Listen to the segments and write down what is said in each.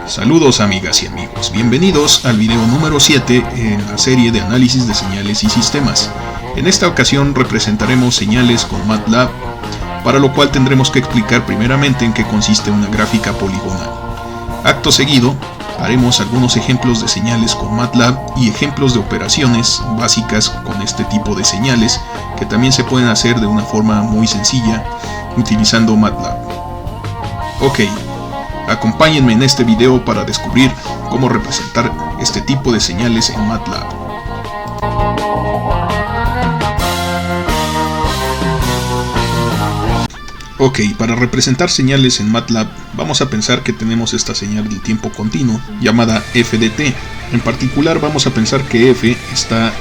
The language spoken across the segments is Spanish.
Saludos amigas y amigos, bienvenidos al video número 7 en la serie de análisis de señales y sistemas. En esta ocasión representaremos señales con MATLAB, para lo cual tendremos que explicar primeramente en qué consiste una gráfica poligonal. Acto seguido, haremos algunos ejemplos de señales con MATLAB y ejemplos de operaciones básicas con este tipo de señales, que también se pueden hacer de una forma muy sencilla utilizando MATLAB. Ok. Acompáñenme en este video para descubrir cómo representar este tipo de señales en MATLAB. Ok, para representar señales en MATLAB vamos a pensar que tenemos esta señal del tiempo continuo llamada f de t. En particular vamos a pensar que f está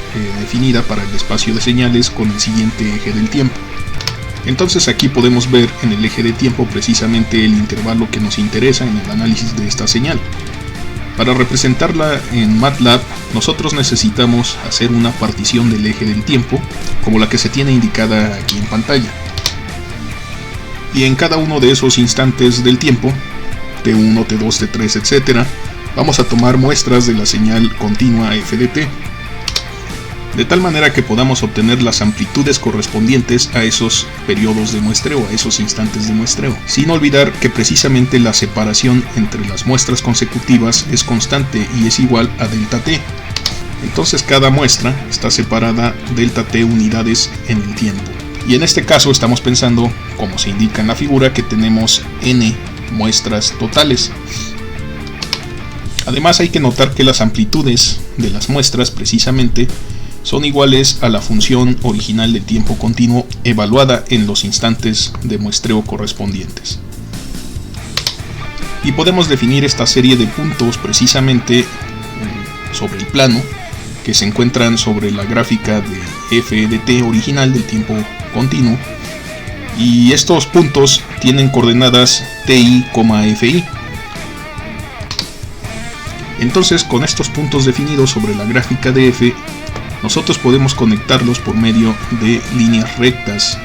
definida para el espacio de señales con el siguiente eje del tiempo. Entonces aquí podemos ver en el eje de tiempo precisamente el intervalo que nos interesa en el análisis de esta señal. Para representarla en MATLAB nosotros necesitamos hacer una partición del eje del tiempo como la que se tiene indicada aquí en pantalla. Y en cada uno de esos instantes del tiempo, T1, T2, T3, etc., vamos a tomar muestras de la señal continua f de t, de tal manera que podamos obtener las amplitudes correspondientes a esos periodos de muestreo, a esos instantes de muestreo, sin olvidar que precisamente la separación entre las muestras consecutivas es constante y es igual a delta t. Entonces cada muestra está separada delta t unidades en el tiempo. Y en este caso estamos pensando, como se indica en la figura, que tenemos n muestras totales. Además hay que notar que las amplitudes de las muestras precisamente son iguales a la función original del tiempo continuo evaluada en los instantes de muestreo correspondientes. Y podemos definir esta serie de puntos precisamente sobre el plano que se encuentran sobre la gráfica de f de t original del tiempo continuo, y estos puntos tienen coordenadas ti, fi. Entonces con estos puntos definidos sobre la gráfica de f, nosotros podemos conectarlos por medio de líneas rectas,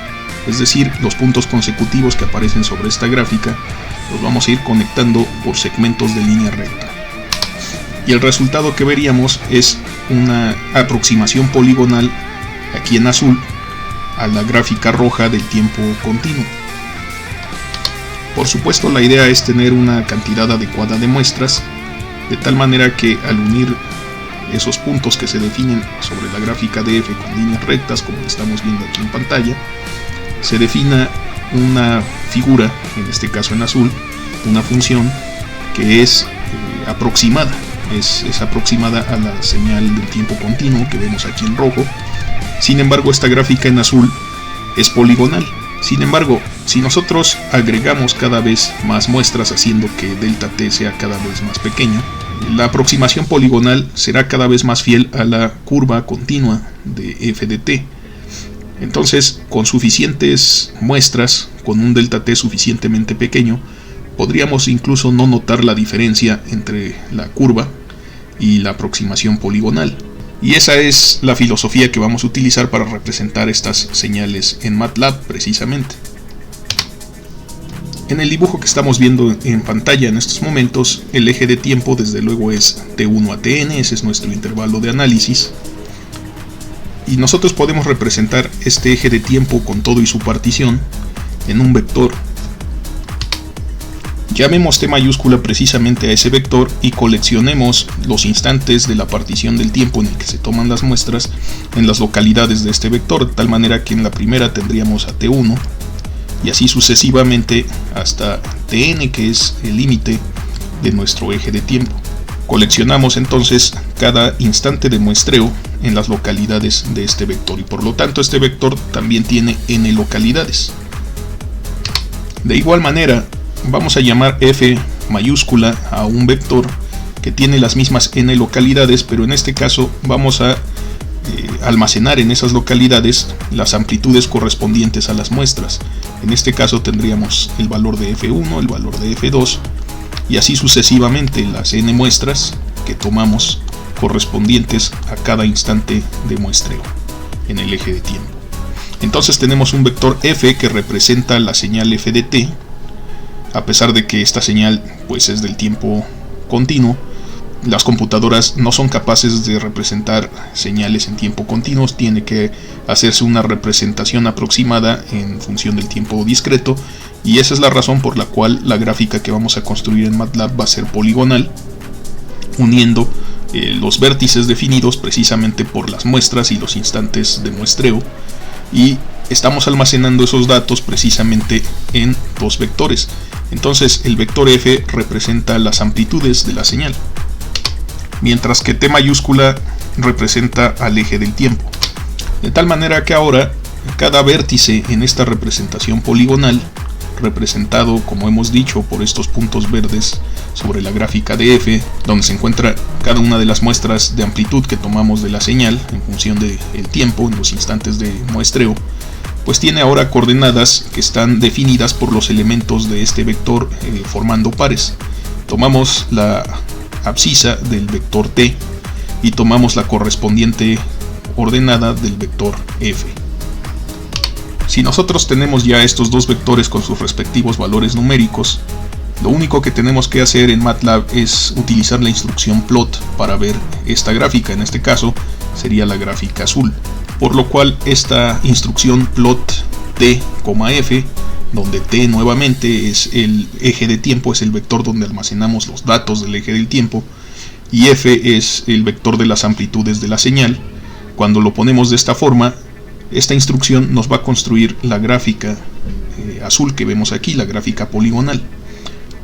es decir, los puntos consecutivos que aparecen sobre esta gráfica los vamos a ir conectando por segmentos de línea recta. Y el resultado que veríamos es una aproximación poligonal, aquí en azul, a la gráfica roja del tiempo continuo. Por supuesto, la idea es tener una cantidad adecuada de muestras, de tal manera que al unir esos puntos que se definen sobre la gráfica de f con líneas rectas, como estamos viendo aquí en pantalla, se defina una figura, en este caso en azul, una función que es aproximada, es aproximada a la señal del tiempo continuo que vemos aquí en rojo. Sin embargo, esta gráfica en azul es poligonal. Sin embargo, si nosotros agregamos cada vez más muestras haciendo que delta t sea cada vez más pequeño, la aproximación poligonal será cada vez más fiel a la curva continua de f de t. Entonces, con suficientes muestras, con un delta t suficientemente pequeño, podríamos incluso no notar la diferencia entre la curva y la aproximación poligonal. Y esa es la filosofía que vamos a utilizar para representar estas señales en MATLAB precisamente. En el dibujo que estamos viendo en pantalla en estos momentos, el eje de tiempo desde luego es T1 a Tn, ese es nuestro intervalo de análisis. Y nosotros podemos representar este eje de tiempo con todo y su partición en un vector. Llamemos T mayúscula precisamente a ese vector y coleccionemos los instantes de la partición del tiempo en el que se toman las muestras en las localidades de este vector, de tal manera que en la primera tendríamos a T1, y así sucesivamente hasta Tn, que es el límite de nuestro eje de tiempo. Coleccionamos entonces cada instante de muestreo en las localidades de este vector, y por lo tanto este vector también tiene n localidades. De igual manera, vamos a llamar f mayúscula a un vector que tiene las mismas n localidades, pero en este caso vamos a almacenar en esas localidades las amplitudes correspondientes a las muestras. En este caso tendríamos el valor de f1, el valor de f2 y así sucesivamente las n muestras que tomamos correspondientes a cada instante de muestreo en el eje de tiempo. Entonces tenemos un vector f que representa la señal f de t. A pesar de que esta señal pues es del tiempo continuo, las computadoras no son capaces de representar señales en tiempo continuo. Tiene que hacerse una representación aproximada en función del tiempo discreto, y esa es la razón por la cual la gráfica que vamos a construir en MATLAB va a ser poligonal, uniendo los vértices definidos precisamente por las muestras y los instantes de muestreo, y estamos almacenando esos datos precisamente en dos vectores. Entonces el vector f representa las amplitudes de la señal, mientras que t mayúscula representa al eje del tiempo. De tal manera que ahora cada vértice en esta representación poligonal, representado, como hemos dicho, por estos puntos verdes sobre la gráfica de f, donde se encuentra cada una de las muestras de amplitud que tomamos de la señal en función del tiempo en los instantes de muestreo, pues tiene ahora coordenadas que están definidas por los elementos de este vector formando pares. Tomamos la abscisa del vector t y tomamos la correspondiente ordenada del vector f. Si nosotros tenemos ya estos dos vectores con sus respectivos valores numéricos, lo único que tenemos que hacer en MATLAB es utilizar la instrucción plot para ver esta gráfica. En este caso sería la gráfica azul, por lo cual esta instrucción plot t, f, donde t nuevamente es el eje de tiempo, es el vector donde almacenamos los datos del eje del tiempo, y f es el vector de las amplitudes de la señal. Cuando lo ponemos de esta forma, esta instrucción nos va a construir la gráfica azul que vemos aquí, la gráfica poligonal.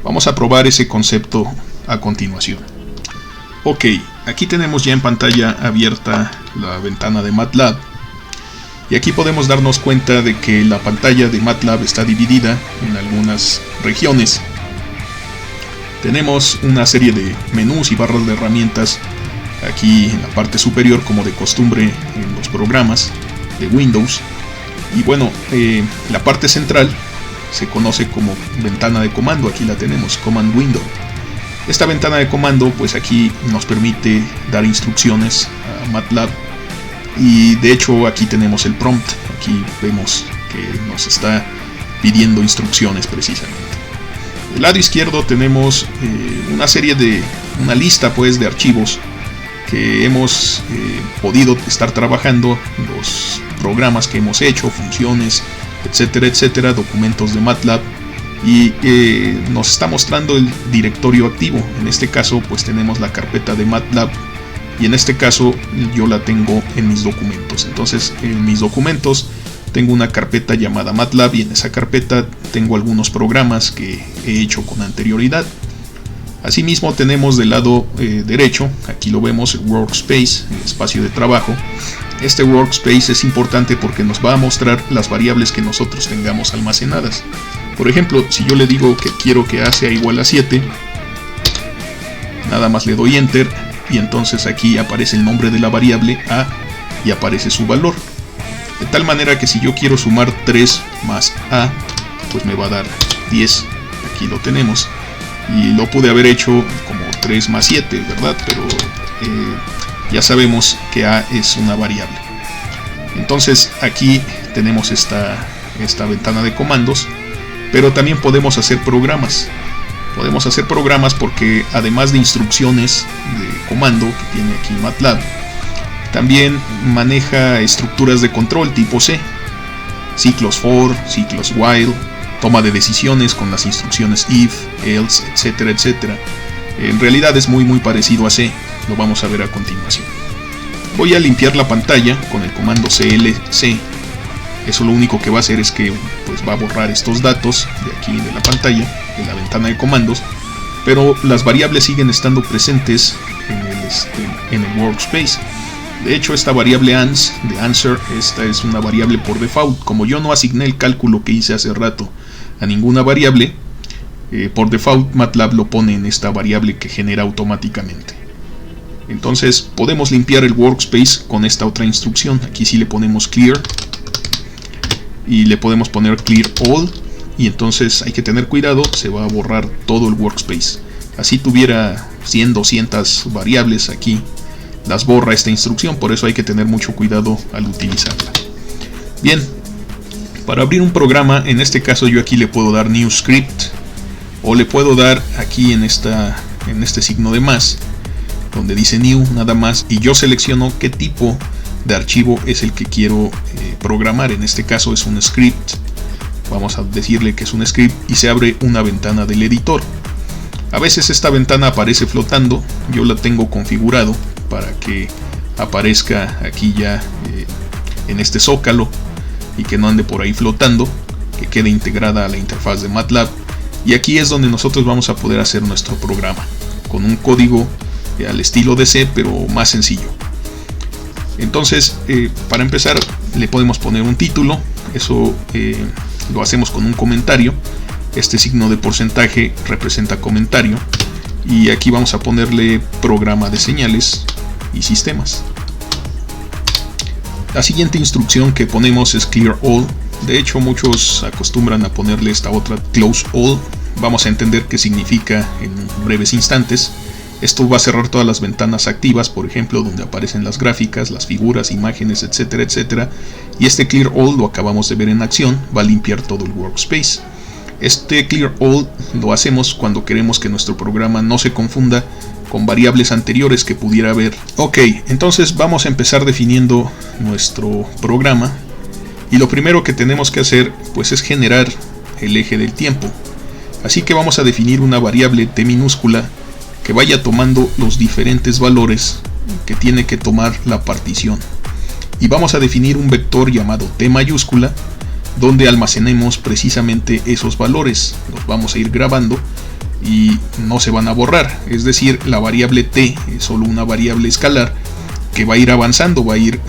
Vamos a probar ese concepto a continuación. Ok, aquí tenemos ya en pantalla abierta la ventana de MATLAB, y aquí podemos darnos cuenta de que la pantalla de MATLAB está dividida en algunas regiones. Tenemos una serie de menús y barras de herramientas aquí en la parte superior, como de costumbre en los programas de Windows. Y bueno, la parte central se conoce como ventana de comando. Aquí la tenemos, Command Window. Esta ventana de comando pues aquí nos permite dar instrucciones a MATLAB, y de hecho aquí tenemos el prompt. Aquí vemos que nos está pidiendo instrucciones precisamente. Del lado izquierdo tenemos una lista pues de archivos que hemos podido estar trabajando, los programas que hemos hecho, funciones, etcétera, etcétera, documentos de MATLAB, y nos está mostrando el directorio activo. En este caso pues tenemos la carpeta de MATLAB, y en este caso yo la tengo en mis documentos. Entonces en mis documentos tengo una carpeta llamada MATLAB, y en esa carpeta tengo algunos programas que he hecho con anterioridad. Asimismo tenemos del lado derecho, aquí lo vemos, el workspace, el espacio de trabajo. Este workspace es importante porque nos va a mostrar las variables que nosotros tengamos almacenadas. Por ejemplo, si yo le digo que quiero que A sea igual a 7, nada más le doy enter, y entonces aquí aparece el nombre de la variable A y aparece su valor. De tal manera que si yo quiero sumar 3 más A, pues me va a dar 10. Aquí lo tenemos. Y lo pude haber hecho como 3 más 7, ¿verdad? Pero ya sabemos que A es una variable. Entonces aquí tenemos esta ventana de comandos, pero también podemos hacer programas. Podemos hacer programas porque además de instrucciones de comando que tiene aquí MATLAB, también maneja estructuras de control tipo C, ciclos for, ciclos while, toma de decisiones con las instrucciones if, else, etcétera, etcétera. En realidad es muy parecido a C, lo vamos a ver a continuación. Voy a limpiar la pantalla con el comando clc. Eso lo único que va a hacer es que pues va a borrar estos datos de aquí de la pantalla, de la ventana de comandos, pero las variables siguen estando presentes en el workspace. De hecho, esta variable ans de answer, esta es una variable por default. Como yo no asigné el cálculo que hice hace rato a ninguna variable, por default MATLAB lo pone en esta variable que genera automáticamente. Entonces podemos limpiar el workspace con esta otra instrucción. Aquí sí le ponemos clear y le podemos poner clear all, y entonces hay que tener cuidado, se va a borrar todo el workspace. Así tuviera 100, 200 variables aquí, las borra esta instrucción, por eso hay que tener mucho cuidado al utilizarla. Bien, para abrir un programa, en este caso yo aquí le puedo dar New Script, o le puedo dar aquí en este signo de más, donde dice New nada más, y yo selecciono qué tipo de archivo es el que quiero programar. En este caso es un script, vamos a decirle que es un script, y se abre una ventana del editor. A veces esta ventana aparece flotando, yo la tengo configurado para que aparezca aquí ya en este zócalo y que no ande por ahí flotando, que quede integrada a la interfaz de MATLAB, y aquí es donde nosotros vamos a poder hacer nuestro programa con un código al estilo de C, pero más sencillo. Entonces, para empezar, le podemos poner un título, eso lo hacemos con un comentario. Este signo de porcentaje representa comentario, y aquí vamos a ponerle programa de señales y sistemas. La siguiente instrucción que ponemos es Clear All. De hecho, muchos acostumbran a ponerle esta otra, Close All. Vamos a entender qué significa en breves instantes. Esto va a cerrar todas las ventanas activas, por ejemplo, donde aparecen las gráficas, las figuras, imágenes, etcétera, etcétera. Y este Clear All lo acabamos de ver en acción, va a limpiar todo el workspace. Este Clear All lo hacemos cuando queremos que nuestro programa no se confunda con variables anteriores que pudiera haber. Ok, entonces vamos a empezar definiendo nuestro programa. Y lo primero que tenemos que hacer pues es generar el eje del tiempo. Así que vamos a definir una variable t minúscula que vaya tomando los diferentes valores que tiene que tomar la partición. Y vamos a definir un vector llamado t mayúscula, donde almacenemos precisamente esos valores. Los vamos a ir grabando y no se van a borrar. Es decir, la variable t es solo una variable escalar que va a ir avanzando, va a ir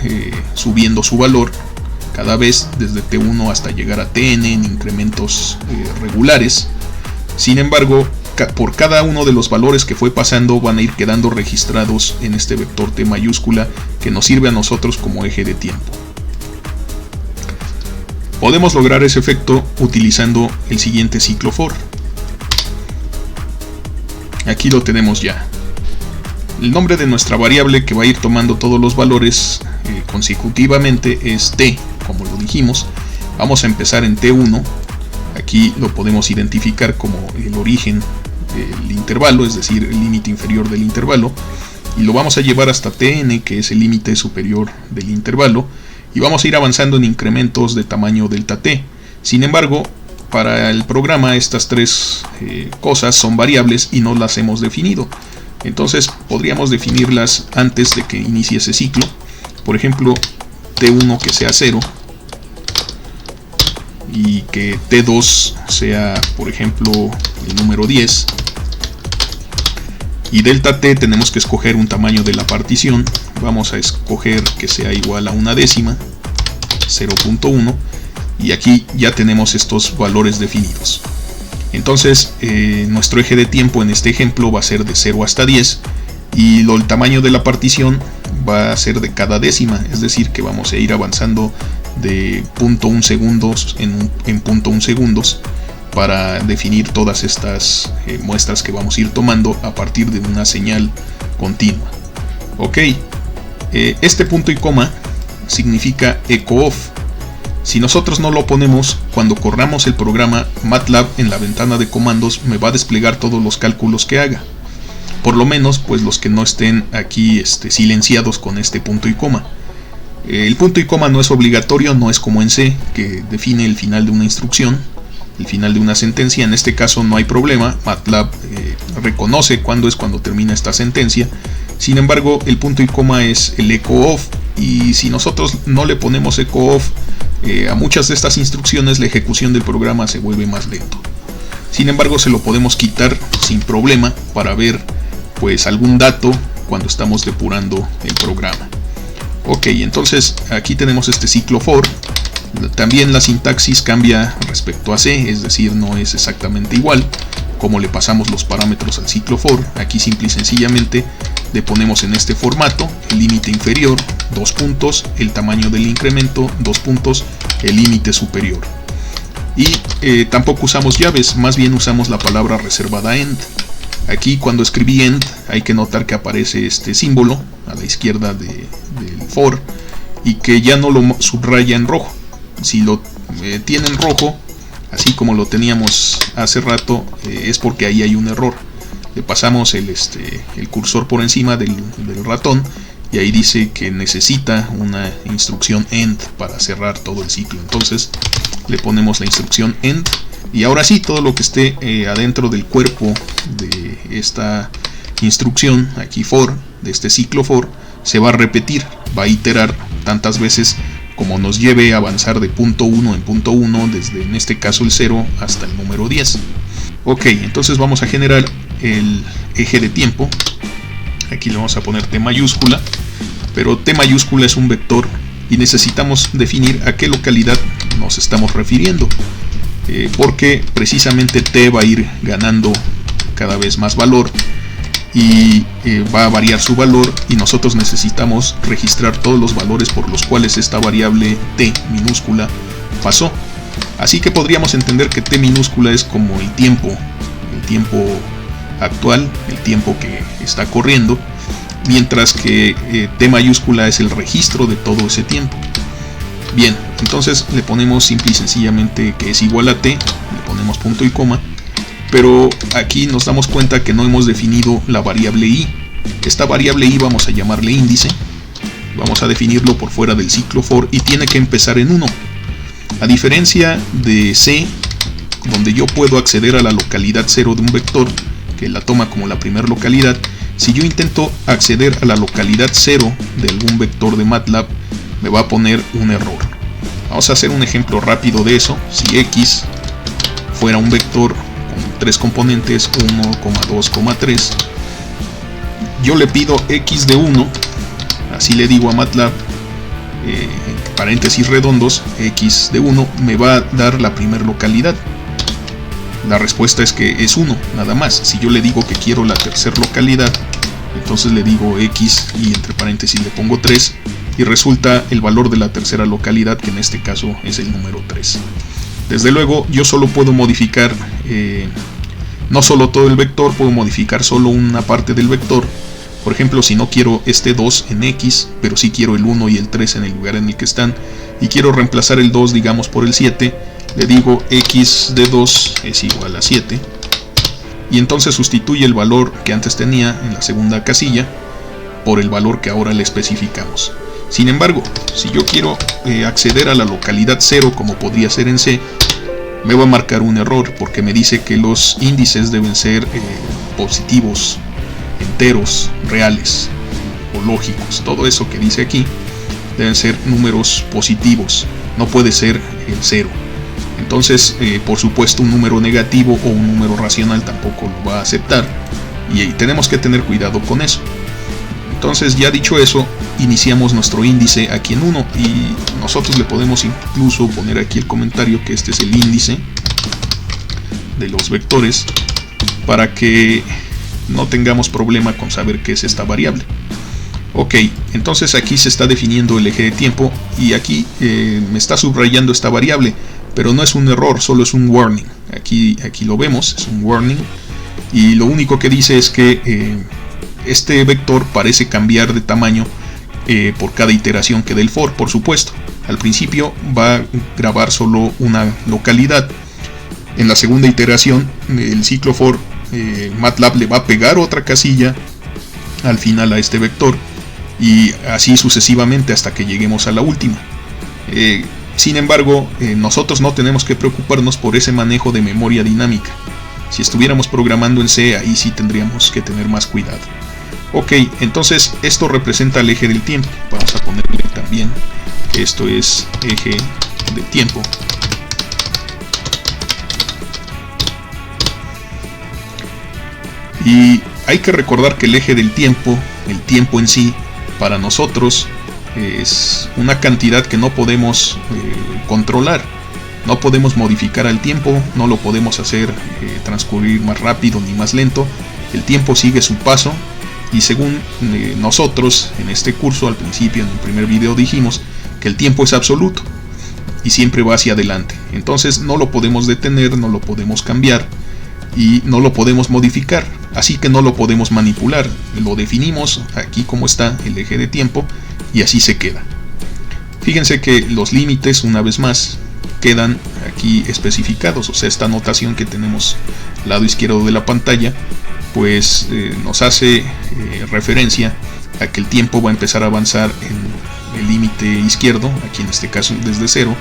subiendo su valor cada vez desde t1 hasta llegar a tn en incrementos regulares. Sin embargo, por cada uno de los valores que fue pasando van a ir quedando registrados en este vector t mayúscula que nos sirve a nosotros como eje de tiempo. Podemos lograr ese efecto utilizando el siguiente ciclo for. Aquí lo tenemos ya. El nombre de nuestra variable que va a ir tomando todos los valores consecutivamente es t, como lo dijimos. Vamos a empezar en t1. Aquí lo podemos identificar como el origen del intervalo, es decir, el límite inferior del intervalo, y lo vamos a llevar hasta tn, que es el límite superior del intervalo, y vamos a ir avanzando en incrementos de tamaño delta t. Sin embargo, para el programa estas tres cosas son variables y no las hemos definido. Entonces podríamos definirlas antes de que inicie ese ciclo. Por ejemplo, t1 que sea 0 y que t2 sea, por ejemplo, el número 10. Y delta t tenemos que escoger un tamaño de la partición. Vamos a escoger que sea igual a una décima, 0.1, y aquí ya tenemos estos valores definidos. Entonces nuestro eje de tiempo en este ejemplo va a ser de 0 hasta 10, y el tamaño de la partición va a ser de cada décima, es decir que vamos a ir avanzando de 0.1 segundos en 0.1 segundos para definir todas estas muestras que vamos a ir tomando a partir de una señal continua. Ok, este punto y coma significa echo off. Si nosotros no lo ponemos, cuando corramos el programa, MATLAB en la ventana de comandos me va a desplegar todos los cálculos que haga. Por lo menos pues los que no estén aquí silenciados con este punto y coma. El punto y coma no es obligatorio, no es como en C, que define el final de una instrucción, el final de una sentencia. En este caso no hay problema, MATLAB reconoce cuándo termina esta sentencia. Sin embargo, el punto y coma es el echo off, y si nosotros no le ponemos echo off a muchas de estas instrucciones, la ejecución del programa se vuelve más lento. Sin embargo, se lo podemos quitar sin problema para ver pues algún dato cuando estamos depurando el programa. Ok, entonces aquí tenemos este ciclo for. También la sintaxis cambia respecto a C, es decir, no es exactamente igual como le pasamos los parámetros al ciclo for. Aquí simple y sencillamente le ponemos en este formato el límite inferior, 2 puntos, el tamaño del incremento, 2 puntos, el límite superior. Y tampoco usamos llaves, más bien usamos la palabra reservada end. Aquí cuando escribí end hay que notar que aparece este símbolo a la izquierda del for y que ya no lo subraya en rojo. Si lo tiene en rojo, así como lo teníamos hace rato, es porque ahí hay un error. Le pasamos el cursor por encima del ratón y ahí dice que necesita una instrucción end para cerrar todo el ciclo. Entonces le ponemos la instrucción end y ahora sí, todo lo que esté adentro del cuerpo de esta instrucción, aquí for, de este ciclo for, se va a repetir, va a iterar tantas veces como nos lleve a avanzar de punto 1 en punto 1, desde en este caso el 0 hasta el número 10. Ok, entonces vamos a generar el eje de tiempo. Aquí le vamos a poner T mayúscula, pero T mayúscula es un vector y necesitamos definir a qué localidad nos estamos refiriendo, porque precisamente T va a ir ganando cada vez más valor y va a variar su valor, y nosotros necesitamos registrar todos los valores por los cuales esta variable T minúscula pasó. Así que podríamos entender que T minúscula es como el tiempo actual, el tiempo que está corriendo, mientras que T mayúscula es el registro de todo ese tiempo. Bien, entonces le ponemos simple y sencillamente que es igual a T, le ponemos punto y coma, pero aquí nos damos cuenta que no hemos definido la variable i. Esta variable i vamos a llamarle índice, vamos a definirlo por fuera del ciclo for y tiene que empezar en 1. A diferencia de C, donde yo puedo acceder a la localidad 0 de un vector, que la toma como la primera localidad, si yo intento acceder a la localidad 0 de algún vector de MATLAB, me va a poner un error. Vamos a hacer un ejemplo rápido de eso. Si x fuera un vector con 3 componentes, 1, 2, 3, yo le pido x de 1, así le digo a MATLAB, paréntesis redondos, x de 1 me va a dar la primera localidad. La respuesta es que es 1, nada más. Si yo le digo que quiero la tercera localidad, entonces le digo x y entre paréntesis le pongo 3 y resulta el valor de la tercera localidad, que en este caso es el número 3. Desde luego yo solo puedo modificar, no solo todo el vector, puedo modificar solo una parte del vector. Por ejemplo, si no quiero este 2 en x, pero sí quiero el 1 y el 3 en el lugar en el que están, y quiero reemplazar el 2 digamos por el 7, le digo x de 2 es igual a 7, y entonces sustituye el valor que antes tenía en la segunda casilla por el valor que ahora le especificamos. Sin embargo, si yo quiero acceder a la localidad 0 como podría ser en C, me va a marcar un error porque me dice que los índices deben ser positivos, enteros, reales o lógicos. Todo eso que dice aquí deben ser números positivos, no puede ser el 0. Entonces, por supuesto, un número negativo o un número racional tampoco lo va a aceptar, y tenemos que tener cuidado con eso. Entonces, ya dicho eso, iniciamos nuestro índice aquí en 1 y nosotros le podemos incluso poner aquí el comentario que este es el índice de los vectores para que no tengamos problema con saber qué es esta variable. Ok, entonces aquí se está definiendo el eje de tiempo y aquí me está subrayando esta variable, pero no es un error, solo es un warning. Aquí lo vemos, es un warning, y lo único que dice es que este vector parece cambiar de tamaño por cada iteración que dé el for. Por supuesto, al principio va a grabar solo una localidad. En la segunda iteración, el ciclo for, MATLAB le va a pegar otra casilla al final a este vector, y así sucesivamente hasta que lleguemos a la última. Sin embargo, nosotros no tenemos que preocuparnos por ese manejo de memoria dinámica. Si estuviéramos programando en C, ahí sí tendríamos que tener más cuidado. Ok, entonces esto representa el eje del tiempo. Vamos a ponerle también que esto es eje de tiempo. Y hay que recordar que el eje del tiempo, el tiempo en sí, para nosotros es una cantidad que no podemos controlar. No podemos modificar al tiempo, no lo podemos hacer transcurrir más rápido ni más lento. El tiempo sigue su paso, y según nosotros en este curso, al principio en el primer video dijimos que el tiempo es absoluto, y siempre va hacia adelante. Entonces no lo podemos detener, no lo podemos cambiar y no lo podemos modificar, así que no lo podemos manipular. Lo definimos aquí como está el eje de tiempo y así se queda. Fíjense que los límites, una vez más, quedan aquí especificados, o sea, esta anotación que tenemos al lado izquierdo de la pantalla pues nos hace referencia a que el tiempo va a empezar a avanzar en el límite izquierdo, aquí en este caso desde 0,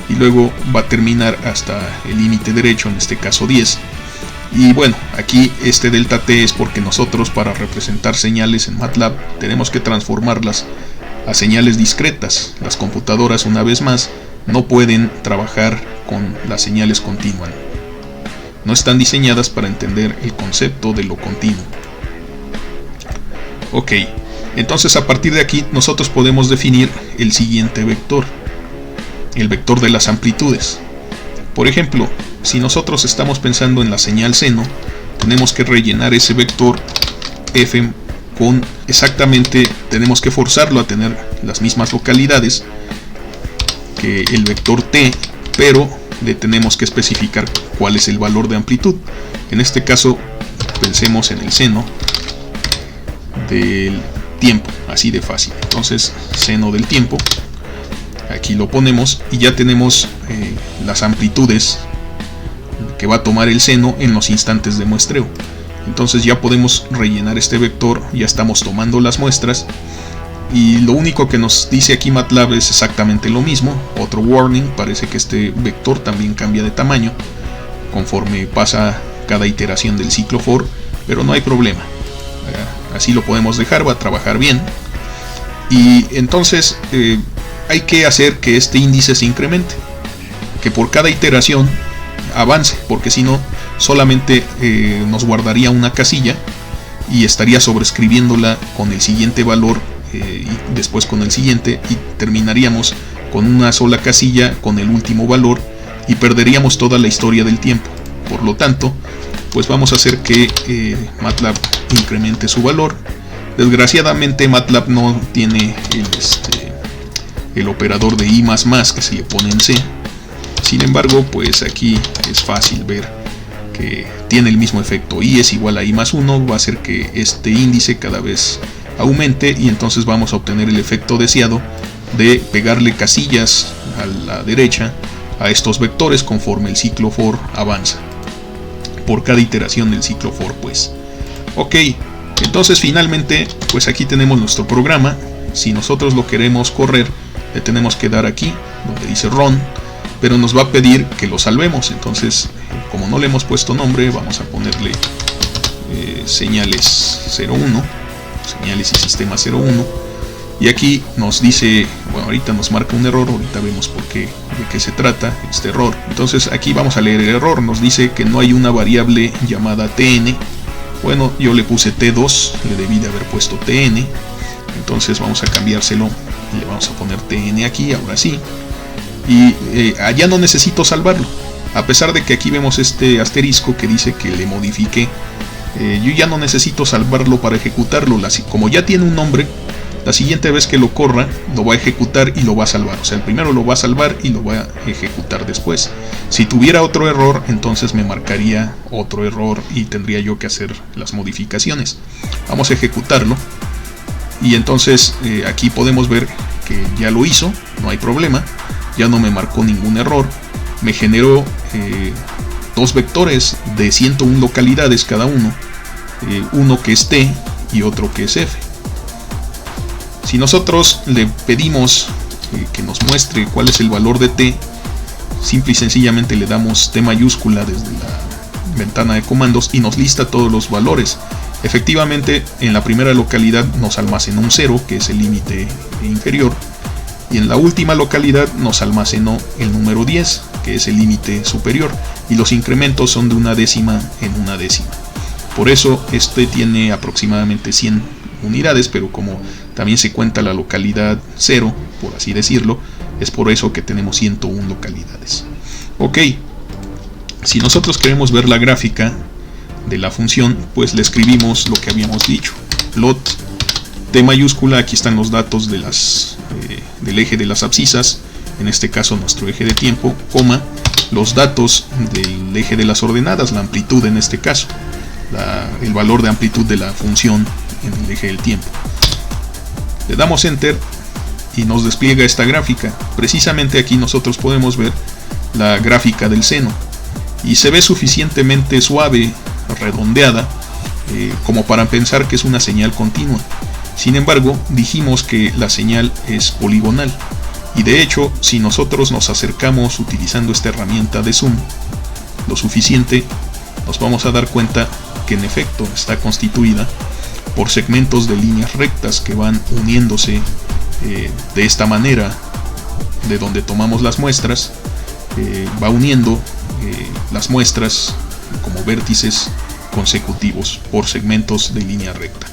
y luego va a terminar hasta el límite derecho, en este caso 10. Y bueno, aquí este delta t es porque nosotros, para representar señales en MATLAB, tenemos que transformarlas a señales discretas. Las computadoras, una vez más, no pueden trabajar con las señales continuas. No están diseñadas para entender el concepto de lo continuo. Ok, entonces a partir de aquí nosotros podemos definir el siguiente vector, el vector de las amplitudes. Por ejemplo, si nosotros estamos pensando en la señal seno, tenemos que rellenar ese vector f con exactamente, tenemos que forzarlo a tener las mismas localidades que el vector t, pero le tenemos que especificar cuál es el valor de amplitud. En este caso pensemos en el seno del tiempo, así de fácil. Entonces seno del tiempo, aquí lo ponemos y ya tenemos las amplitudes que va a tomar el seno en los instantes de muestreo. Entonces ya podemos rellenar este vector, ya estamos tomando las muestras y lo único que nos dice aquí MATLAB es exactamente lo mismo. Otro warning, parece que este vector también cambia de tamaño conforme pasa cada iteración del ciclo for, pero no hay problema, así lo podemos dejar, va a trabajar bien. Y entonces hay que hacer que este índice se incremente, que por cada iteración avance, porque si no solamente nos guardaría una casilla y estaría sobreescribiéndola con el siguiente valor y después con el siguiente, y terminaríamos con una sola casilla con el último valor y perderíamos toda la historia del tiempo. Por lo tanto, pues vamos a hacer que MATLAB incremente su valor. Desgraciadamente MATLAB no tiene el operador de i++ que se le pone en C. Sin embargo, pues aquí es fácil ver que tiene el mismo efecto. I es igual a i+1, va a hacer que este índice cada vez aumente y entonces vamos a obtener el efecto deseado de pegarle casillas a la derecha a estos vectores conforme el ciclo for avanza, por cada iteración del ciclo for pues. Ok, entonces finalmente pues aquí tenemos nuestro programa. Si nosotros lo queremos correr, le tenemos que dar aquí donde dice run, pero nos va a pedir que lo salvemos. Entonces, como no le hemos puesto nombre, vamos a ponerle señales 01, señales y sistema 01, y aquí nos dice, bueno, ahorita nos marca un error, ahorita vemos por qué, de qué se trata este error. Entonces aquí vamos a leer el error, nos dice que no hay una variable llamada tn. Bueno, yo le puse t2, le debí de haber puesto tn, entonces vamos a cambiárselo y le vamos a poner tn aquí, ahora sí. Y allá no necesito salvarlo, a pesar de que aquí vemos este asterisco que dice que le modifique. Yo ya no necesito salvarlo para ejecutarlo, como ya tiene un nombre, la siguiente vez que lo corra lo va a ejecutar y lo va a salvar. O sea, el primero lo va a salvar y lo va a ejecutar después. Si tuviera otro error, entonces me marcaría otro error y tendría yo que hacer las modificaciones. Vamos a ejecutarlo y entonces aquí podemos ver que ya lo hizo, no hay problema, ya no me marcó ningún error, me generó dos vectores de 101 localidades cada uno, uno que es t y otro que es f. Si nosotros le pedimos que nos muestre cuál es el valor de t, simple y sencillamente le damos t mayúscula desde la ventana de comandos y nos lista todos los valores. Efectivamente, en la primera localidad nos almacenó un 0, que es el límite inferior, y en la última localidad nos almacenó el número 10, que es el límite superior, y los incrementos son de una décima en una décima. Por eso este tiene aproximadamente 100 unidades, pero como también se cuenta la localidad 0, por así decirlo, es por eso que tenemos 101 localidades. Ok, si nosotros queremos ver la gráfica de la función, pues le escribimos lo que habíamos dicho, plot t mayúscula, aquí están los datos de del eje de las abscisas, en este caso nuestro eje de tiempo, coma, los datos del eje de las ordenadas, la amplitud en este caso, el valor de amplitud de la función en el eje del tiempo. Le damos Enter y nos despliega esta gráfica. Precisamente aquí nosotros podemos ver la gráfica del seno y se ve suficientemente suave, redondeada, como para pensar que es una señal continua. Sin embargo, dijimos que la señal es poligonal, y de hecho, si nosotros nos acercamos utilizando esta herramienta de zoom lo suficiente, nos vamos a dar cuenta que en efecto está constituida por segmentos de líneas rectas que van uniéndose de esta manera. De donde tomamos las muestras, va uniendo las muestras como vértices consecutivos por segmentos de línea recta.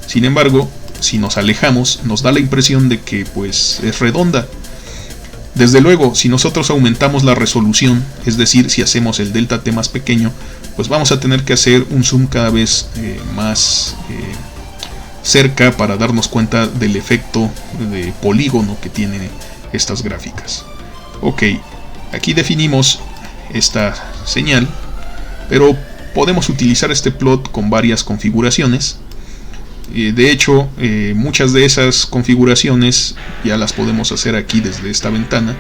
Sin embargo, si nos alejamos, nos da la impresión de que pues es redonda. Desde luego, si nosotros aumentamos la resolución, es decir, si hacemos el delta t más pequeño, pues vamos a tener que hacer un zoom cada vez más cerca para darnos cuenta del efecto de polígono que tienen estas gráficas. Ok, aquí definimos esta señal, pero podemos utilizar este plot con varias configuraciones. De hecho, muchas de esas configuraciones ya las podemos hacer aquí desde esta ventana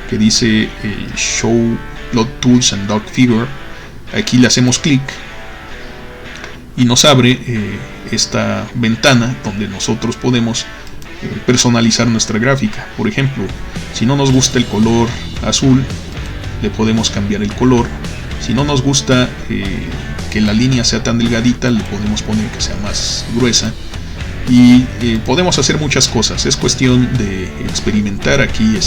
que dice Show Plot Tools and Dot Figure. Aquí le hacemos clic y nos abre esta ventana donde nosotros podemos personalizar nuestra gráfica. Por ejemplo, si no nos gusta el color azul, le podemos cambiar el color. Si no nos gusta que la línea sea tan delgadita, le podemos poner que sea más gruesa. Y podemos hacer muchas cosas. Es cuestión de experimentar aquí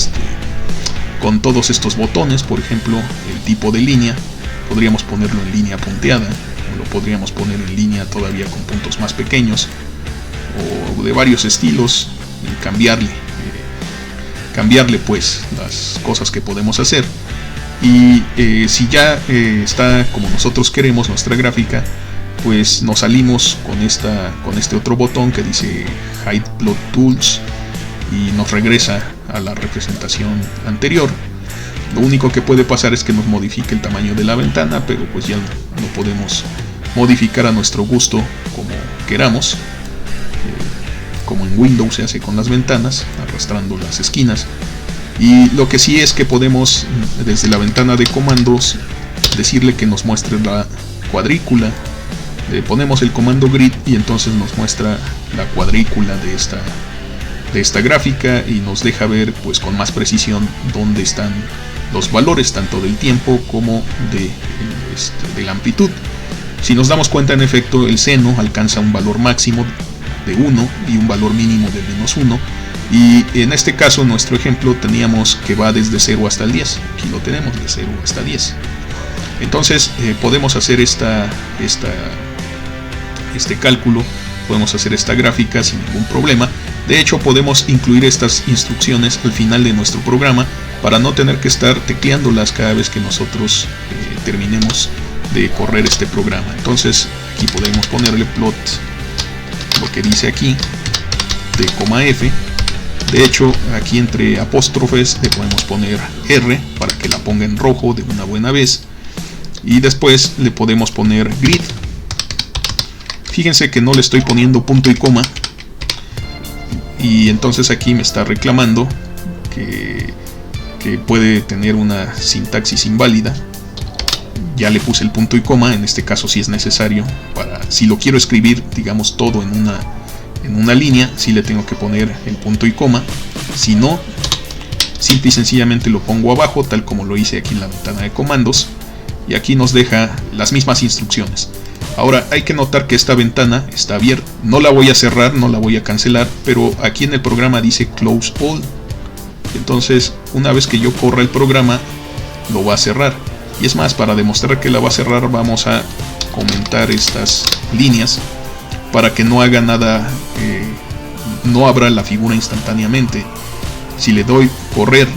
con todos estos botones. Por ejemplo, el tipo de línea podríamos ponerlo en línea punteada, o lo podríamos poner en línea todavía con puntos más pequeños, o de varios estilos, y cambiarle pues las cosas que podemos hacer. Y si ya está como nosotros queremos nuestra gráfica, pues nos salimos con este otro botón que dice Hide Plot Tools y nos regresa a la representación anterior. Lo único que puede pasar es que nos modifique el tamaño de la ventana, pero pues ya lo podemos modificar a nuestro gusto como queramos, como en Windows se hace con las ventanas, arrastrando las esquinas. Y lo que sí es que podemos desde la ventana de comandos decirle que nos muestre la cuadrícula. Le ponemos el comando grid y entonces nos muestra la cuadrícula de esta gráfica y nos deja ver pues con más precisión dónde están los valores tanto del tiempo como de la amplitud. Si nos damos cuenta, en efecto, el seno alcanza un valor máximo de 1 y un valor mínimo de -1. Y en este caso, en nuestro ejemplo, teníamos que va desde 0 hasta el 10. Aquí lo tenemos de 0 hasta 10. Entonces podemos hacer este cálculo, podemos hacer esta gráfica sin ningún problema. De hecho, podemos incluir estas instrucciones al final de nuestro programa para no tener que estar tecleándolas cada vez que nosotros terminemos de correr este programa. Entonces aquí podemos ponerle plot, lo que dice aquí, de coma F. De hecho, aquí entre apóstrofes le podemos poner R para que la ponga en rojo de una buena vez. Y después le podemos poner grid. Fíjense que no le estoy poniendo punto y coma. Y entonces aquí me está reclamando que puede tener una sintaxis inválida. Ya le puse el punto y coma, en este caso si es necesario. Si lo quiero escribir, digamos, todo en una línea, sí le tengo que poner el punto y coma. Si no, simple y sencillamente lo pongo abajo, tal como lo hice aquí en la ventana de comandos. Y aquí nos deja las mismas instrucciones. Ahora hay que notar que esta ventana está abierta. No la voy a cerrar, no la voy a cancelar, pero aquí en el programa dice Close All. Entonces, una vez que yo corra el programa, lo va a cerrar. Y es más, para demostrar que la va a cerrar, vamos a comentar estas líneas para que no haga nada, no abra la figura instantáneamente. Si le doy correr,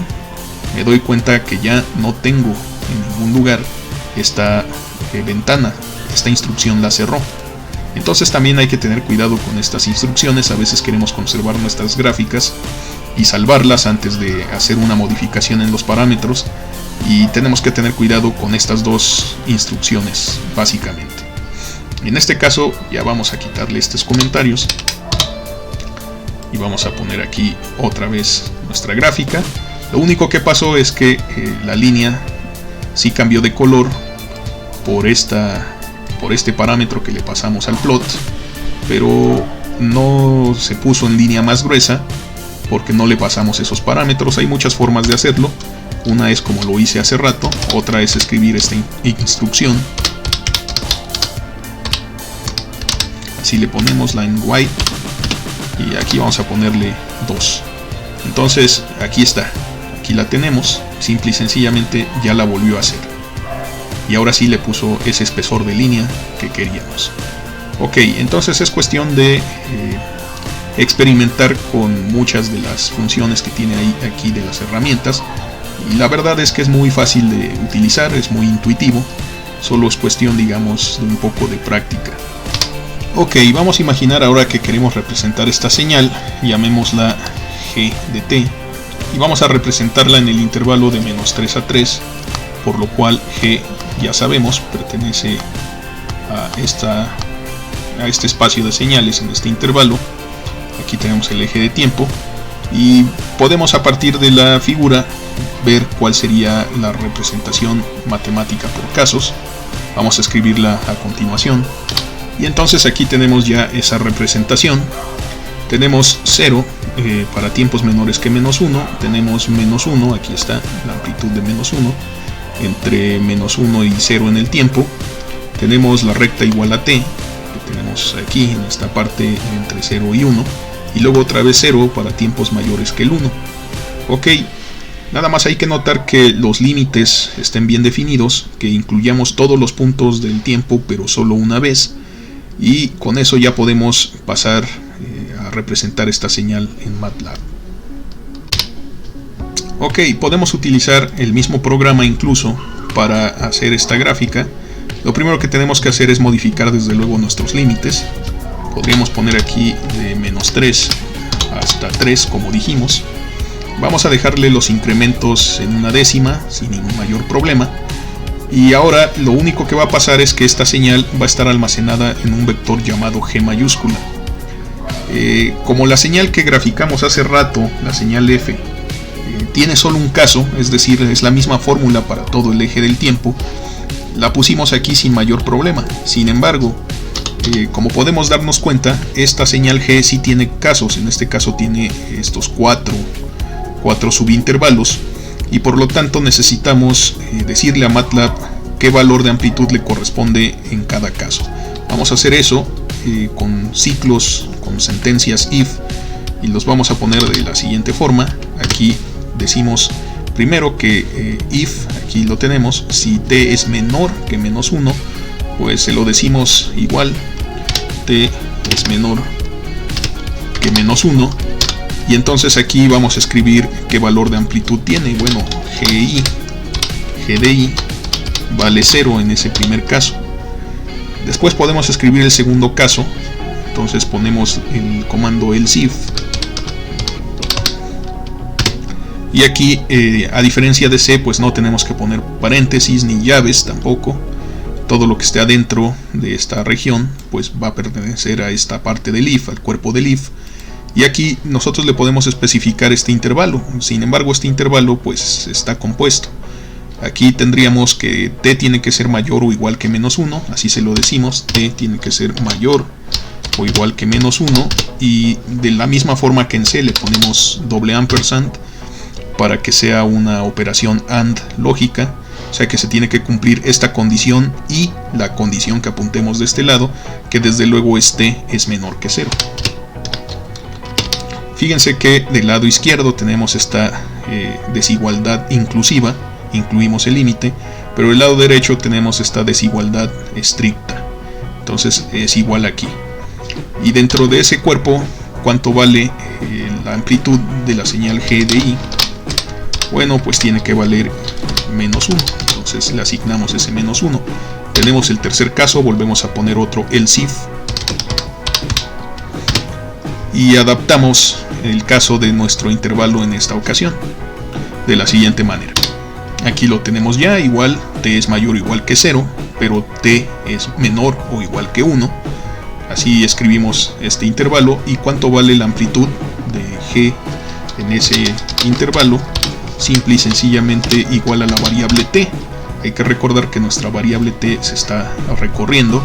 me doy cuenta que ya no tengo en ningún lugar esta ventana. Esta instrucción la cerró. Entonces también hay que tener cuidado con estas instrucciones. A veces queremos conservar nuestras gráficas y salvarlas antes de hacer una modificación en los parámetros, y tenemos que tener cuidado con estas dos instrucciones básicamente. En este caso ya vamos a quitarle estos comentarios y vamos a poner aquí otra vez nuestra gráfica. Lo único que pasó es que la línea sí cambió de color por este parámetro que le pasamos al plot, pero no se puso en línea más gruesa porque no le pasamos esos parámetros. Hay muchas formas de hacerlo. Una es como lo hice hace rato, otra es escribir esta instrucción. Así le ponemos line white y aquí vamos a ponerle 2. Entonces aquí está, aquí la tenemos, simple y sencillamente ya la volvió a hacer. Y ahora sí le puso ese espesor de línea que queríamos. Ok, entonces es cuestión de experimentar con muchas de las funciones que tiene aquí de las herramientas. Y la verdad es que es muy fácil de utilizar, es muy intuitivo. Solo es cuestión, digamos, de un poco de práctica. Ok, vamos a imaginar ahora que queremos representar esta señal, llamémosla G de T, y vamos a representarla en el intervalo de -3 a 3, por lo cual G, ya sabemos, pertenece a este espacio de señales en este intervalo. Aquí tenemos el eje de tiempo y podemos a partir de la figura ver cuál sería la representación matemática por casos. Vamos a escribirla a continuación. Y entonces aquí tenemos ya esa representación. Tenemos 0 para tiempos menores que -1. Tenemos -1, aquí está la amplitud de -1, entre -1 y 0 en el tiempo. Tenemos la recta igual a t, que tenemos aquí en esta parte entre 0 y 1. Y luego otra vez 0 para tiempos mayores que el 1. Ok, nada más hay que notar que los límites estén bien definidos, que incluyamos todos los puntos del tiempo pero solo una vez. Y con eso ya podemos pasar a representar esta señal en MATLAB. Ok, podemos utilizar el mismo programa incluso para hacer esta gráfica. Lo primero que tenemos que hacer es modificar desde luego nuestros límites. Podríamos poner aquí de -3 hasta 3 como dijimos. Vamos a dejarle los incrementos en una décima sin ningún mayor problema. Y ahora lo único que va a pasar es que esta señal va a estar almacenada en un vector llamado G mayúscula. Como la señal que graficamos hace rato, la señal F, tiene solo un caso, es decir, es la misma fórmula para todo el eje del tiempo, la pusimos aquí sin mayor problema. Sin embargo, como podemos darnos cuenta, esta señal G sí tiene casos. En este caso tiene estos cuatro subintervalos. Y por lo tanto necesitamos decirle a MATLAB qué valor de amplitud le corresponde en cada caso. Vamos a hacer eso con ciclos, con sentencias if, y los vamos a poner de la siguiente forma. Aquí decimos primero que if, aquí lo tenemos, si t es menor que -1, pues se lo decimos igual, t es menor que -1. Y entonces aquí vamos a escribir qué valor de amplitud tiene. Bueno, GDI vale 0 en ese primer caso. Después podemos escribir el segundo caso. Entonces ponemos el comando else-if. Y aquí, a diferencia de C, pues no tenemos que poner paréntesis ni llaves tampoco. Todo lo que esté adentro de esta región pues va a pertenecer a esta parte del if, al cuerpo del if. Y aquí nosotros le podemos especificar este intervalo. Sin embargo, este intervalo pues está compuesto. Aquí tendríamos que t tiene que ser mayor o igual que -1, así se lo decimos, t tiene que ser mayor o igual que -1, y de la misma forma que en C le ponemos $ampersand para que sea una operación AND lógica, o sea que se tiene que cumplir esta condición y la condición que apuntemos de este lado, que desde luego es t es menor que 0. Fíjense que del lado izquierdo tenemos esta desigualdad inclusiva, incluimos el límite, pero del lado derecho tenemos esta desigualdad estricta, entonces es igual aquí. Y dentro de ese cuerpo, ¿cuánto vale la amplitud de la señal GDI? Bueno, pues tiene que valer -1, entonces le asignamos ese -1. Tenemos el tercer caso, volvemos a poner otro else-if. y adaptamos el caso de nuestro intervalo en esta ocasión de la siguiente manera. Aquí lo tenemos ya, igual t es mayor o igual que 0, pero t es menor o igual que 1. Así escribimos este intervalo y cuánto vale la amplitud de g en ese intervalo, simple y sencillamente igual a la variable t. Hay que recordar que nuestra variable t se está recorriendo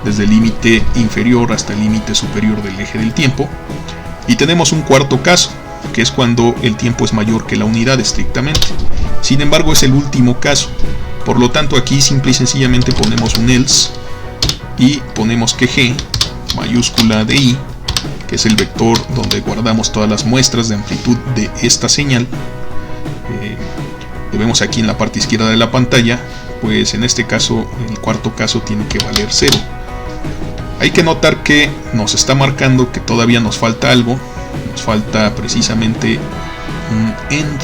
desde el límite inferior hasta el límite superior del eje del tiempo. Y tenemos un cuarto caso, que es cuando el tiempo es mayor que la unidad estrictamente. Sin embargo, es el último caso. Por lo tanto, aquí simple y sencillamente ponemos un else y ponemos que g mayúscula de i, que es el vector donde guardamos todas las muestras de amplitud de esta señal. Vemos aquí en la parte izquierda de la pantalla, pues en este caso, el cuarto caso tiene que valer 0. Hay que notar que nos está marcando que todavía nos falta algo, nos falta precisamente un end.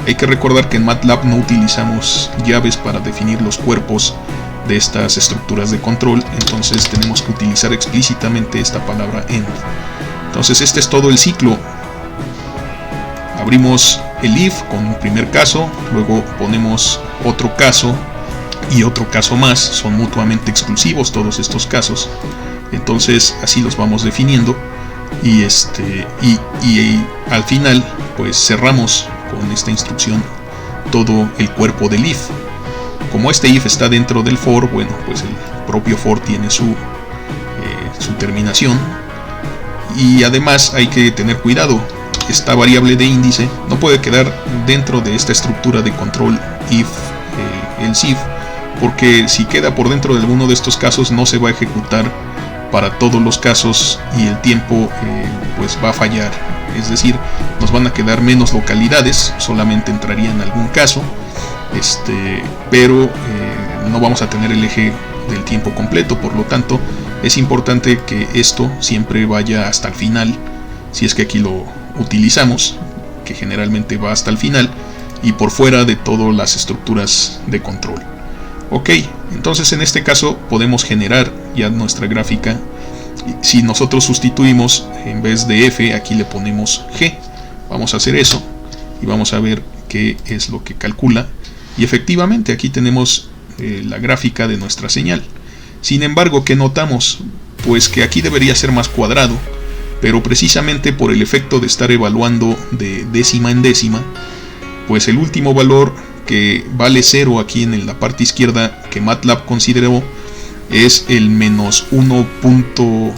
Hay que recordar que en MATLAB no utilizamos llaves para definir los cuerpos de estas estructuras de control, entonces tenemos que utilizar explícitamente esta palabra end. Entonces este es todo el ciclo. Abrimos el if con un primer caso, luego ponemos otro caso y otro caso más, son mutuamente exclusivos todos estos casos, entonces así los vamos definiendo y al final pues cerramos con esta instrucción todo el cuerpo del if. Como este if está dentro del for, bueno, pues el propio for tiene su terminación, y además hay que tener cuidado. Esta variable de índice no puede quedar dentro de esta estructura de control if, else if, porque si queda por dentro de alguno de estos casos no se va a ejecutar para todos los casos y el tiempo pues va a fallar. Es decir, nos van a quedar menos localidades, solamente entraría en algún caso, pero no vamos a tener el eje del tiempo completo. Por lo tanto, es importante que esto siempre vaya hasta el final, si es que aquí lo utilizamos, que generalmente va hasta el final y por fuera de todas las estructuras de control. Ok, entonces en este caso podemos generar ya nuestra gráfica. Si nosotros sustituimos, en vez de f, aquí le ponemos g. Vamos a hacer eso y vamos a ver qué es lo que calcula. Y efectivamente aquí tenemos la gráfica de nuestra señal. Sin embargo, ¿qué notamos? Pues que aquí debería ser más cuadrado, pero precisamente por el efecto de estar evaluando de décima en décima, pues el último valor que vale 0 aquí en la parte izquierda que MATLAB consideró es el menos 1.1,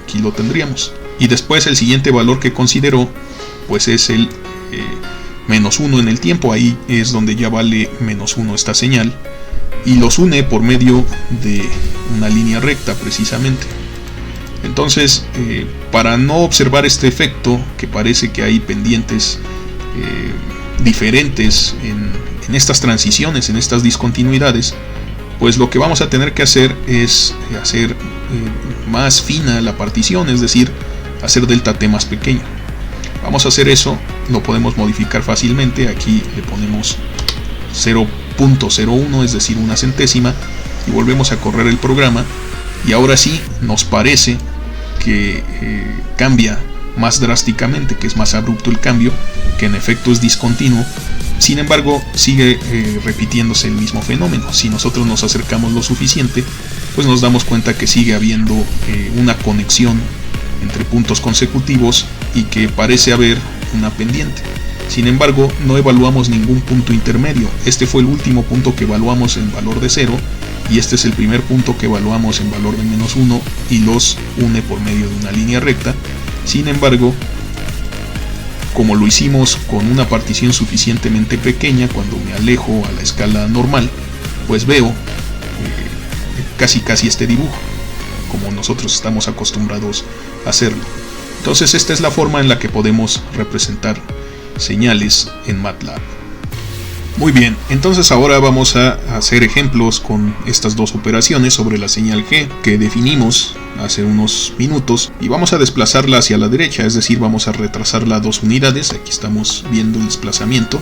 aquí lo tendríamos, y después el siguiente valor que consideró pues es el menos 1 en el tiempo. Ahí es donde ya vale menos 1 esta señal, y los une por medio de una línea recta precisamente. Entonces, para no observar este efecto, que parece que hay pendientes diferentes en estas transiciones, en estas discontinuidades, pues lo que vamos a tener que hacer es hacer más fina la partición, es decir, hacer delta t más pequeño. Vamos a hacer eso, lo podemos modificar fácilmente. Aquí le ponemos 0.01, es decir, una centésima, y volvemos a correr el programa, y ahora sí nos parece que cambia más drásticamente, que es más abrupto el cambio, que en efecto es discontinuo. Sin embargo, sigue repitiéndose el mismo fenómeno. Si nosotros nos acercamos lo suficiente, pues nos damos cuenta que sigue habiendo una conexión entre puntos consecutivos y que parece haber una pendiente. Sin embargo, no evaluamos ningún punto intermedio. Este fue el último punto que evaluamos en valor de 0, y este es el primer punto que evaluamos en valor de menos 1, y los une por medio de una línea recta. Sin embargo, como lo hicimos con una partición suficientemente pequeña, cuando me alejo a la escala normal, pues veo casi este dibujo, como nosotros estamos acostumbrados a hacerlo. Entonces esta es la forma en la que podemos representar señales en MATLAB. Muy bien, entonces ahora vamos a hacer ejemplos con estas dos operaciones sobre la señal G que definimos hace unos minutos, y vamos a desplazarla hacia la derecha, es decir, vamos a retrasarla 2 unidades. Aquí estamos viendo el desplazamiento.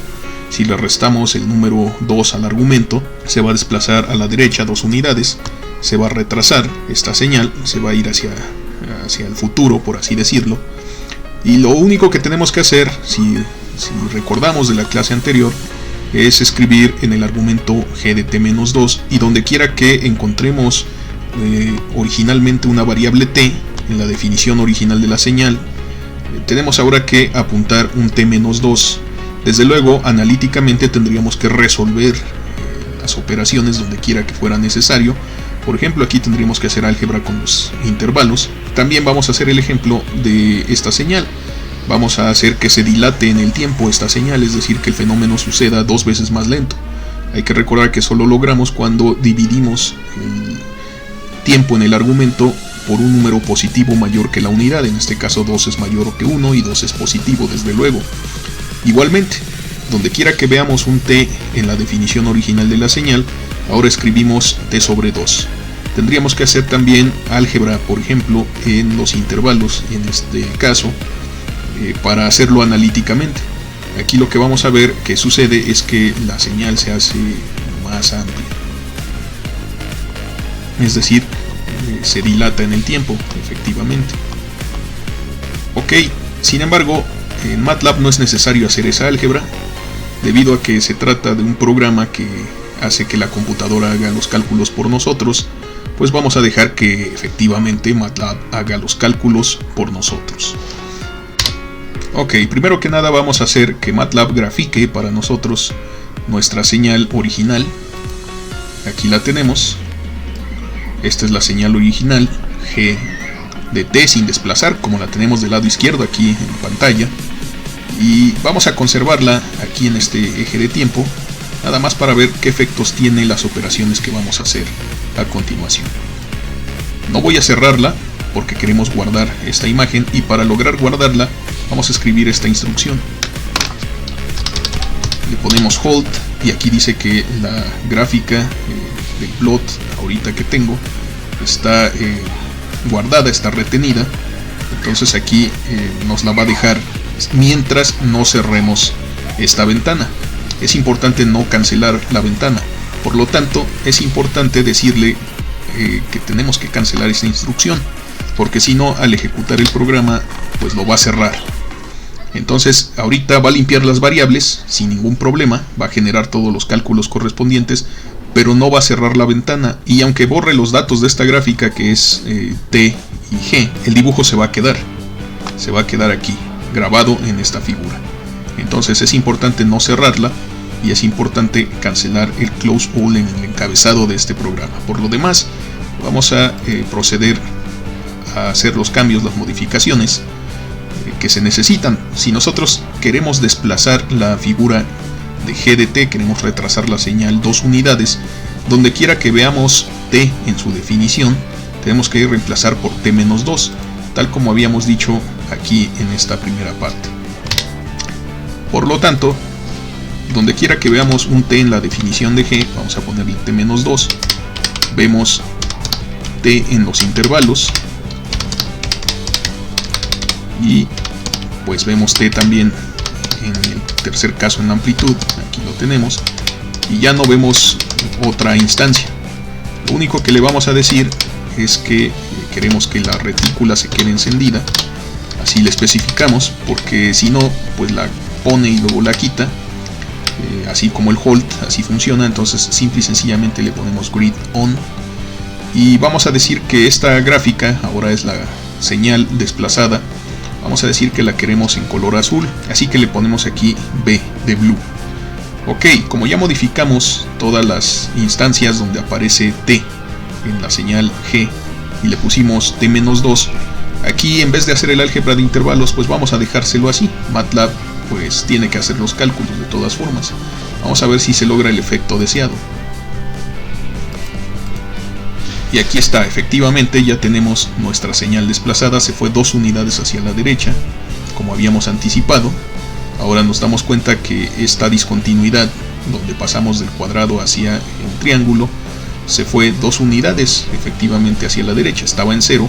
Si le restamos el número 2 al argumento, se va a desplazar a la derecha 2 unidades, se va a retrasar esta señal, se va a ir hacia hacia el futuro, por así decirlo. Y lo único que tenemos que hacer, si recordamos de la clase anterior, es escribir en el argumento g de t-2, y donde quiera que encontremos originalmente una variable t en la definición original de la señal, tenemos ahora que apuntar un t-2. Desde luego, analíticamente tendríamos que resolver las operaciones donde quiera que fuera necesario. Por ejemplo, aquí tendríamos que hacer álgebra con los intervalos. También vamos a hacer el ejemplo de esta señal. Vamos a hacer que se dilate en el tiempo esta señal, es decir, que el fenómeno suceda 2 veces más lento. Hay que recordar que eso lo logramos cuando dividimos el tiempo en el argumento por un número positivo mayor que la unidad. En este caso 2 es mayor que 1 y 2 es positivo, desde luego. Igualmente, donde quiera que veamos un t en la definición original de la señal, ahora escribimos t sobre 2. Tendríamos que hacer también álgebra, por ejemplo, en los intervalos, en este caso, para hacerlo analíticamente. Aquí lo que vamos a ver que sucede es que la señal se hace más amplia, es decir, se dilata en el tiempo, efectivamente. Ok, sin embargo, en MATLAB no es necesario hacer esa álgebra, debido a que se trata de un programa que hace que la computadora haga los cálculos por nosotros. Pues vamos a dejar que efectivamente MATLAB haga los cálculos por nosotros. Ok, primero que nada vamos a hacer que MATLAB grafique para nosotros nuestra señal original. Aquí la tenemos. Esta es la señal original, G de t sin desplazar, como la tenemos del lado izquierdo aquí en pantalla. Y vamos a conservarla aquí en este eje de tiempo, nada más para ver qué efectos tienen las operaciones que vamos a hacer a continuación. No voy a cerrarla porque queremos guardar esta imagen, y para lograr guardarla vamos a escribir esta instrucción. Le ponemos hold, y aquí dice que la gráfica de plot ahorita que tengo está guardada, está retenida. Entonces aquí nos la va a dejar mientras no cerremos esta ventana. Es importante no cancelar la ventana, por lo tanto es importante decirle que tenemos que cancelar esta instrucción, porque si no, al ejecutar el programa pues lo va a cerrar. Entonces ahorita va a limpiar las variables sin ningún problema, va a generar todos los cálculos correspondientes, pero no va a cerrar la ventana, y aunque borre los datos de esta gráfica que es t y g, el dibujo se va a quedar aquí grabado en esta figura. Entonces es importante no cerrarla, y es importante cancelar el close all en el encabezado de este programa. Por lo demás, vamos a proceder a hacer los cambios, las modificaciones que se necesitan. Si nosotros queremos desplazar la figura de g de t, queremos retrasar la señal 2 unidades, donde quiera que veamos t en su definición, tenemos que reemplazar por t-2, tal como habíamos dicho aquí en esta primera parte. Por lo tanto, donde quiera que veamos un t en la definición de g, vamos a ponerle t-2, vemos t en los intervalos, y pues vemos t también en el tercer caso en amplitud. Aquí lo tenemos, y ya no vemos otra instancia. Lo único que le vamos a decir es que queremos que la retícula se quede encendida, así le especificamos, porque si no pues la pone y luego la quita, así como el hold, así funciona. Entonces simple y sencillamente le ponemos grid on, y vamos a decir que esta gráfica ahora es la señal desplazada. Vamos a decir que la queremos en color azul, así que le ponemos aquí B de blue. Ok, como ya modificamos todas las instancias donde aparece T en la señal G y le pusimos T-2, aquí en vez de hacer el álgebra de intervalos, pues vamos a dejárselo así. MATLAB pues tiene que hacer los cálculos de todas formas. Vamos a ver si se logra el efecto deseado. Y aquí está, efectivamente ya tenemos nuestra señal desplazada, se fue 2 unidades hacia la derecha, como habíamos anticipado. Ahora nos damos cuenta que esta discontinuidad, donde pasamos del cuadrado hacia un triángulo, se fue 2 unidades efectivamente hacia la derecha, estaba en 0,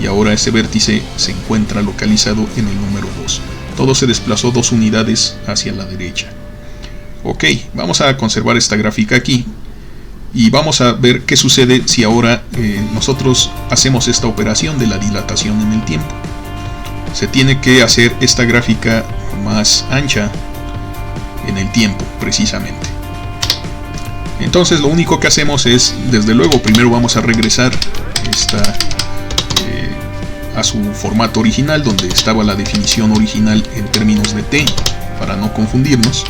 y ahora ese vértice se encuentra localizado en el número 2. Todo se desplazó 2 unidades hacia la derecha. Ok, vamos a conservar esta gráfica aquí. Y vamos a ver qué sucede si ahora nosotros hacemos esta operación de la dilatación en el tiempo. Se tiene que hacer esta gráfica más ancha en el tiempo, precisamente. Entonces lo único que hacemos es, desde luego, primero vamos a regresar a su formato original, donde estaba la definición original en términos de t, para no confundirnos.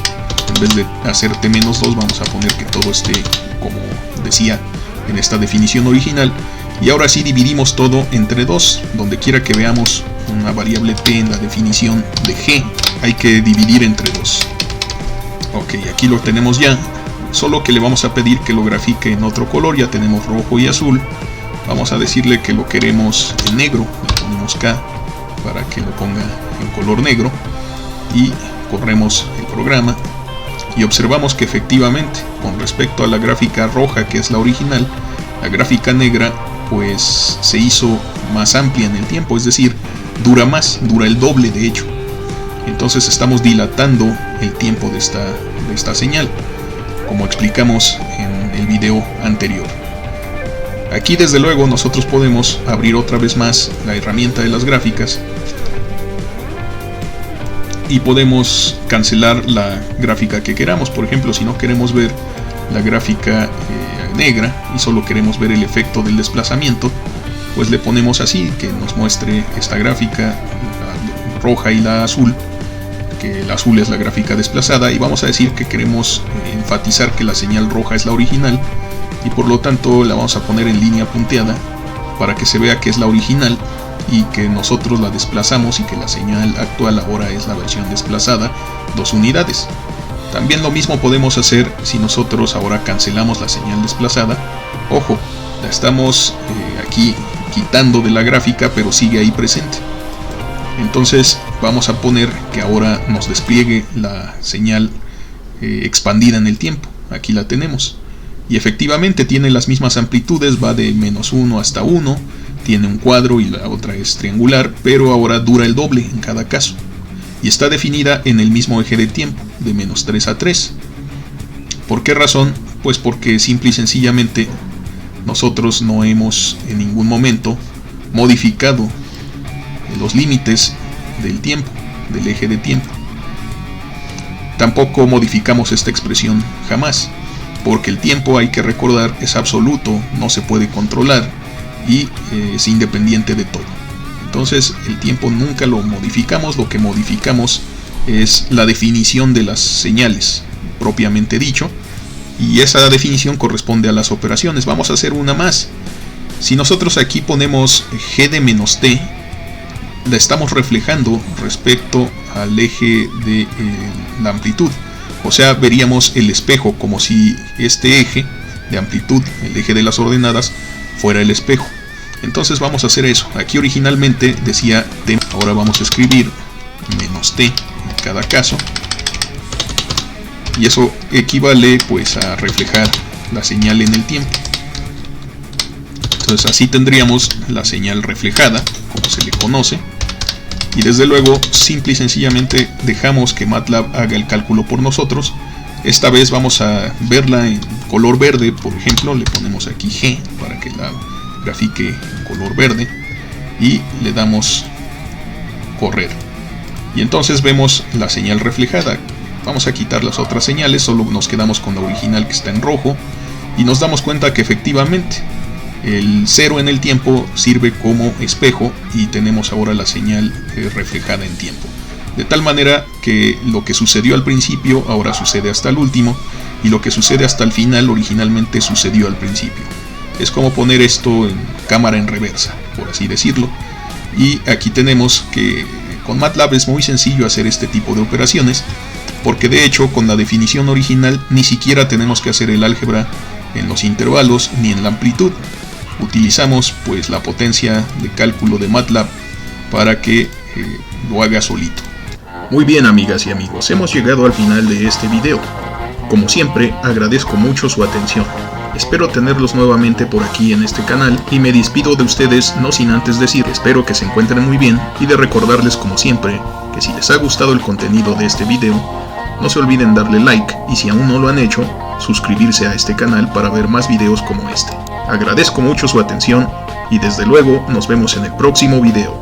En vez de hacer t-2, vamos a poner que todo esté como decía en esta definición original. Y ahora sí dividimos todo entre 2. Donde quiera que veamos una variable t en la definición de g, hay que dividir entre 2. Ok, aquí lo tenemos ya. Solo que le vamos a pedir que lo grafique en otro color. Ya tenemos rojo y azul. Vamos a decirle que lo queremos en negro. Le ponemos K para que lo ponga en color negro. Y corremos el programa. Y observamos que efectivamente, con respecto a la gráfica roja, que es la original, la gráfica negra pues se hizo más amplia en el tiempo, es decir, dura más, dura el doble de hecho. Entonces estamos dilatando el tiempo de esta señal, como explicamos en el video anterior. Aquí desde luego nosotros podemos abrir otra vez más la herramienta de las gráficas y podemos cancelar la gráfica que queramos. Por ejemplo, si no queremos ver la gráfica negra y solo queremos ver el efecto del desplazamiento, pues le ponemos así, que nos muestre esta gráfica, la roja y la azul, que el azul es la gráfica desplazada, y vamos a decir que queremos enfatizar que la señal roja es la original, y por lo tanto la vamos a poner en línea punteada para que se vea que es la original y que nosotros la desplazamos y que la señal actual ahora es la versión desplazada 2 unidades. También lo mismo podemos hacer si nosotros ahora cancelamos la señal desplazada. Ojo, la estamos aquí quitando de la gráfica, pero sigue ahí presente. Entonces vamos a poner que ahora nos despliegue la señal expandida en el tiempo. Aquí la tenemos. Y efectivamente tiene las mismas amplitudes, va de -1 hasta 1, tiene un cuadro y la otra es triangular, pero ahora dura el doble en cada caso. Y está definida en el mismo eje de tiempo, de -3 a 3. ¿Por qué razón? Pues porque simple y sencillamente nosotros no hemos en ningún momento modificado los límites del tiempo, del eje de tiempo. Tampoco modificamos esta expresión jamás, porque el tiempo, hay que recordar, es absoluto, no se puede controlar y es independiente de todo. Entonces el tiempo nunca lo modificamos, lo que modificamos es la definición de las señales, propiamente dicho, y esa definición corresponde a las operaciones. Vamos a hacer una más. Si nosotros aquí ponemos g de -t, la estamos reflejando respecto al eje de la amplitud. O sea, veríamos el espejo como si este eje de amplitud, el eje de las ordenadas, fuera el espejo. Entonces vamos a hacer eso. Aquí originalmente decía t, ahora vamos a escribir -t en cada caso. Y eso equivale pues a reflejar la señal en el tiempo. Entonces así tendríamos la señal reflejada, como se le conoce. Y desde luego, simple y sencillamente dejamos que MATLAB haga el cálculo por nosotros. Esta vez vamos a verla en color verde, por ejemplo, le ponemos aquí G para que la grafique en color verde y le damos correr. Y entonces vemos la señal reflejada. Vamos a quitar las otras señales, solo nos quedamos con la original que está en rojo y nos damos cuenta que efectivamente el 0 en el tiempo sirve como espejo y tenemos ahora la señal reflejada en tiempo. De tal manera que lo que sucedió al principio ahora sucede hasta el último y lo que sucede hasta el final originalmente sucedió al principio. Es como poner esto en cámara en reversa, por así decirlo. Y aquí tenemos que con MATLAB es muy sencillo hacer este tipo de operaciones, porque de hecho con la definición original ni siquiera tenemos que hacer el álgebra en los intervalos ni en la amplitud. Utilizamos pues la potencia de cálculo de MATLAB para que lo haga solito. Muy bien, amigas y amigos, hemos llegado al final de este video. Como siempre, agradezco mucho su atención. Espero tenerlos nuevamente por aquí en este canal y me despido de ustedes no sin antes decir que espero que se encuentren muy bien y de recordarles como siempre que si les ha gustado el contenido de este video, no se olviden darle like y si aún no lo han hecho, suscribirse a este canal para ver más videos como este. Agradezco mucho su atención y desde luego nos vemos en el próximo video.